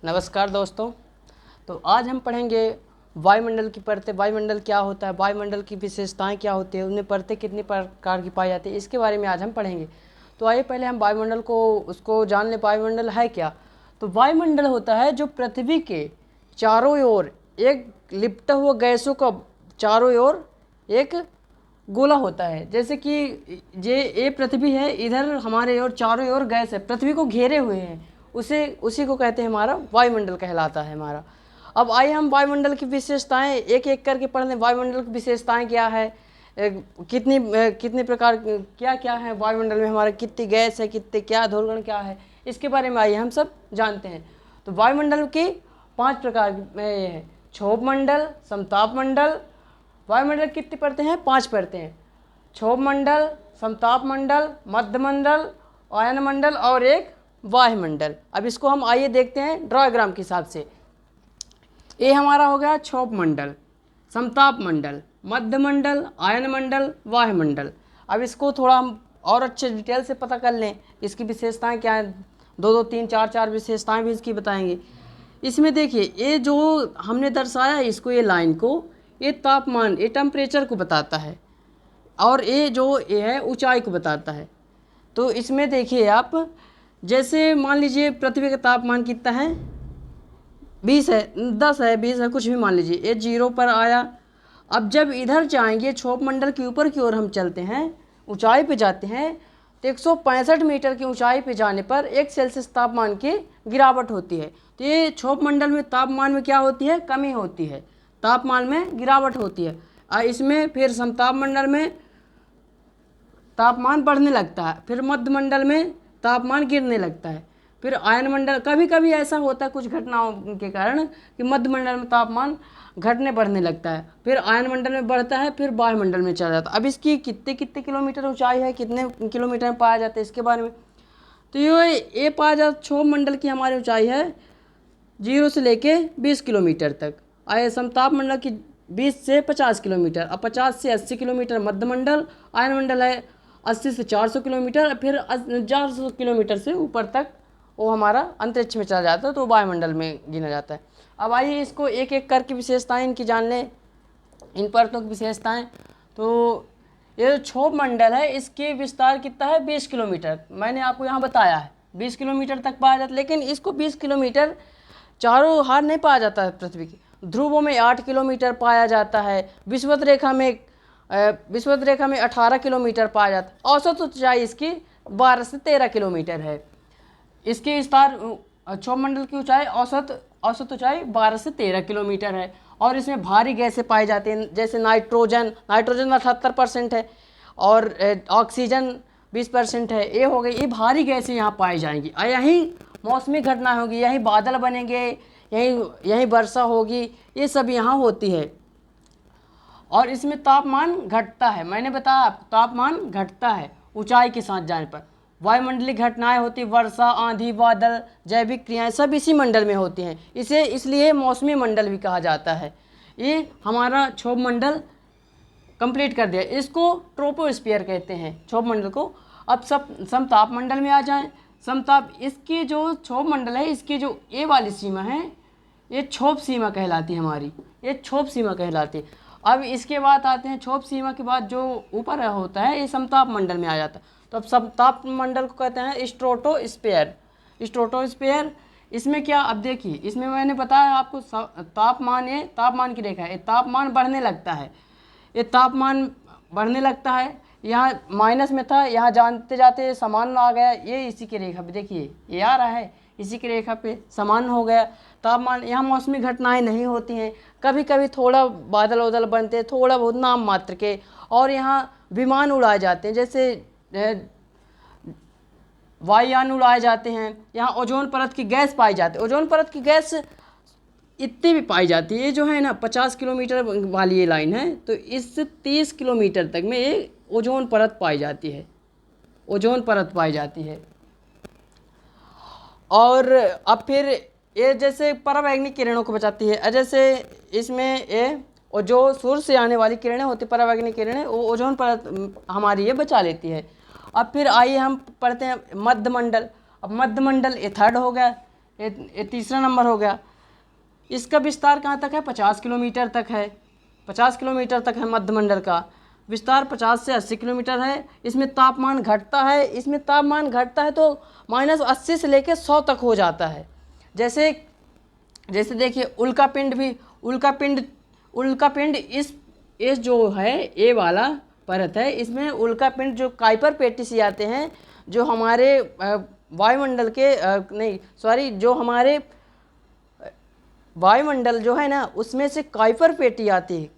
नमस्कार दोस्तों। तो आज हम पढ़ेंगे वायुमंडल की परतें। वायुमंडल क्या होता है, वायुमंडल की विशेषताएं क्या होती है, उनमें परतें कितनी प्रकार की पाई जाती है, इसके बारे में आज हम पढ़ेंगे। तो आइए पहले हम वायुमंडल को उसको जान लें। वायुमंडल है क्या? तो वायुमंडल होता है जो पृथ्वी के चारों ओर एक लिपटा हुआ गैसों का चारों ओर एक गोला होता है। जैसे कि ये पृथ्वी है, इधर हमारे ओर चारों ओर गैस है, पृथ्वी को घेरे हुए हैं, उसी को कहते हैं हमारा वायुमंडल कहलाता है हमारा। अब आइए हम वायुमंडल की विशेषताएं एक एक करके पढ़ लें। वायुमंडल की विशेषताएं क्या है, कितनी प्रकार क्या क्या है वायुमंडल में, हमारा कितनी गैस है, कितने क्या धूलकण क्या है, इसके बारे में आइए हम सब जानते हैं। तो वायुमंडल की 5 प्रकार में ये है: क्षोभ मंडल, समताप मंडल। वायुमंडल कितनी परतें हैं? 5 परतें हैं: क्षोभ मंडल, समताप मंडल, मध्य मंडल, आयन मंडल और एक वायुमंडल। अब इसको हम आइए देखते हैं डायग्राम के हिसाब से। ये हमारा हो गया क्षोभ मंडल, समताप मंडल, मध्य मंडल, आयन मंडल, वायुमंडल। अब इसको थोड़ा हम और अच्छे डिटेल से पता कर लें, इसकी विशेषताएं क्या हैं। 2 3 4 विशेषताएं भी इसकी बताएंगे। इसमें देखिए, ये जो हमने दर्शाया है इसको, ये लाइन को, ये तापमान, ये टेम्परेचर को बताता है, और ये है ऊंचाई को बताता है। तो इसमें देखिए आप, जैसे मान लीजिए पृथ्वी का तापमान कितना है, 20 है, 10 है, 20 है, कुछ भी मान लीजिए, ये 0 पर आया। अब जब इधर जाएंगे, क्षोभ मंडल के ऊपर की ओर हम चलते हैं, ऊंचाई पे जाते हैं, तो 165 मीटर की ऊंचाई पे जाने पर 1 सेल्सियस तापमान की गिरावट होती है। तो ये क्षोभ मंडल में तापमान में क्या होती है? कमी होती है, तापमान में गिरावट होती है। इसमें फिर समताप मंडल में तापमान बढ़ने लगता है, फिर मध्य मंडल में तापमान गिरने लगता है, फिर आयन मंडल। कभी कभी ऐसा होता है कुछ घटनाओं के कारण कि मध्य मंडल में तापमान घटने बढ़ने लगता है, फिर आयन मंडल में बढ़ता है, फिर वायुमंडल में चला जाता है। अब इसकी कितने कितने किलोमीटर ऊंचाई है, कितने किलोमीटर में पाया जाता है, इसके बारे में तो ये पाया जाता। क्षोभ मंडल की हमारी ऊंचाई है 0 से लेके 20 किलोमीटर तक। समताप मंडल की 20 से 50 किलोमीटर, अब 50 से 80 किलोमीटर मध्य मंडल। आयन मंडल है 80 से 400 किलोमीटर, फिर 400 किलोमीटर से ऊपर तक वो हमारा अंतरिक्ष में चला जाता है, तो वायुमंडल में गिना जाता है। अब आइए इसको एक एक करके विशेषताएं इनकी जान लें, इन परतों की विशेषताएं। तो ये जो क्षोभ मंडल है, इसके विस्तार कितना है? 20 किलोमीटर। मैंने आपको यहाँ बताया है 20 किलोमीटर तक पाया जाता है, लेकिन इसको 20 किलोमीटर चारों हार नहीं पाया जाता है। पृथ्वी की ध्रुवों में 8 किलोमीटर पाया जाता है, विषुवत रेखा में 18 किलोमीटर पाया जाता है। औसत ऊंचाई इसकी 12 से 13 किलोमीटर है। इसके विस्तार, क्षोभ मंडल की ऊंचाई औसत ऊंचाई 12 से 13 किलोमीटर है। और इसमें भारी गैसें पाई जाती हैं, जैसे नाइट्रोजन 78% है, और ऑक्सीजन 20% है। ये हो गई, ये भारी गैसें यहाँ पाई जाएंगी। और यहीं मौसमी घटना होगी, यहीं बादल बनेंगे, यहीं वर्षा होगी, ये सब यहाँ होती है। और इसमें तापमान घटता है, मैंने बताया आपको तापमान घटता है ऊंचाई के साथ जाने पर। वायुमंडलीय घटनाएं होती, वर्षा, आंधी, बादल, जैविक क्रियाएं सब इसी मंडल में होती हैं। इसे इसलिए मौसमी मंडल भी कहा जाता है। ये हमारा क्षोभ मंडल कंप्लीट कर दिया, इसको ट्रोपोस्फीयर कहते हैं क्षोभ मंडल को। अब सब समताप मंडल में आ जाएं। समताप, इसकी जो क्षोभ मंडल है, इसकी जो ए वाली सीमा है, ये क्षोभ सीमा कहलाती है हमारी, ये क्षोभ सीमा कहलाती है। अब इसके बाद आते हैं, क्षोभ सीमा के बाद जो ऊपर होता है, ये समताप मंडल में आ जाता है। तो अब समताप मंडल को कहते हैं स्ट्रोटोस्फीयर। स्ट्रोटोस्फीयर इसमें क्या, अब देखिए इसमें मैंने बताया आपको तापमान, ये तापमान की रेखा है, ये तापमान बढ़ने लगता है, ये तापमान बढ़ने लगता है। यहाँ माइनस में था, यहाँ जानते जाते समान आ गया, ये इसी की रेखा पे देखिए ये आ रहा है, इसी की रेखा पे समान हो गया तापमान। यहाँ मौसमी घटनाएं नहीं होती हैं, कभी कभी थोड़ा बादल उदल बनते हैं, थोड़ा बहुत नाम मात्र के। और यहाँ विमान उड़ाए जाते हैं, जैसे वायुयान उड़ाए जाते हैं। यहाँ ओजोन परत की गैस पाई जाती है, ओजोन परत की गैस इतनी भी पाई जाती है। ये जो है ना 50 किलोमीटर वाली ये लाइन है, तो इससे 30 किलोमीटर तक में ये ओजोन परत पाई जाती है, ओजोन परत पाई जाती है। और अब फिर ये जैसे परावैंगनिक किरणों को बचाती है, जैसे इसमें ये और जो सूर्य से आने वाली किरणें होती, परावैंगनिक किरणें, वो ओजोन परत हमारी ये बचा लेती है। अब फिर आइए हम पढ़ते हैं मध्य मंडल। अब मध्य मंडल ये थर्ड हो गया, ये तीसरा नंबर हो गया। इसका विस्तार कहाँ तक है? 50 किलोमीटर तक है। 50 किलोमीटर तक है मध्यमंडल का विस्तार, 50 से 80 किलोमीटर है। इसमें तापमान घटता है, तो -80 से लेकर 100 तक हो जाता है। जैसे देखिए उल्कापिंड इस जो है ए वाला परत है, इसमें उल्कापिंड जो काइपर पेटिस आते हैं, जो हमारे वायुमंडल के जो हमारे वायुमंडल जो है ना, उसमें से काइपर पेटी आती है।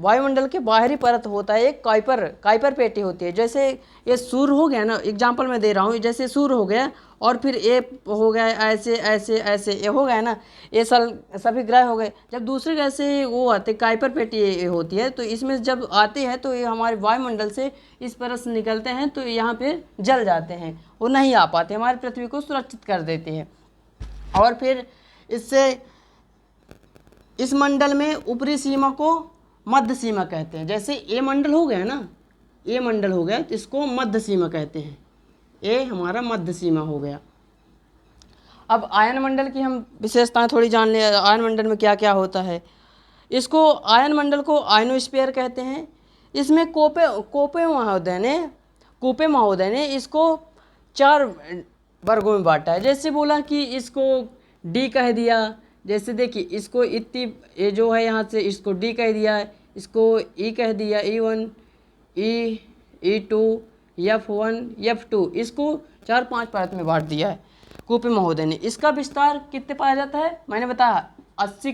वायुमंडल के बाहरी परत होता है एक काइपर पेटी होती है। जैसे ये सूर्य हो गया ना, एग्जांपल मैं दे रहा हूँ, जैसे सूर्य हो गया और फिर ये हो गया ऐसे ऐसे ऐसे, ये हो गया ना, ये सभी ग्रह हो गए। जब दूसरे ग्रह से वो आते काइपर पेटी होती है, तो इसमें जब आते हैं तो ये हमारे वायुमंडल से इस परत से निकलते हैं, तो यहाँ पे जल जाते हैं, वो नहीं आ पाते, हमारी पृथ्वी को सुरक्षित कर देते हैं। और फिर इससे इस मंडल में ऊपरी सीमा को मध्य सीमा कहते हैं। जैसे ए मंडल हो गया ना, ए मंडल हो गया, तो इसको मध्य सीमा कहते हैं। ए हमारा मध्य सीमा हो गया। अब आयन मंडल की हम विशेषताएं थोड़ी जान ले। आयन मंडल में क्या क्या होता है। आयन मंडल को आयनोस्फीयर कहते हैं। इसमें कोपे महोदय ने इसको 4 वर्गों में बांटा है। जैसे बोला कि इसको डी कह दिया, जैसे देखिए इसको ये जो है यहाँ से इसको डी कह दिया है, इसको ई कह दिया, E1 E2 F1 F2, इसको 4-5 परत में बांट दिया है कोपे महोदय ने। इसका विस्तार कितने पाया जाता है? मैंने बताया 80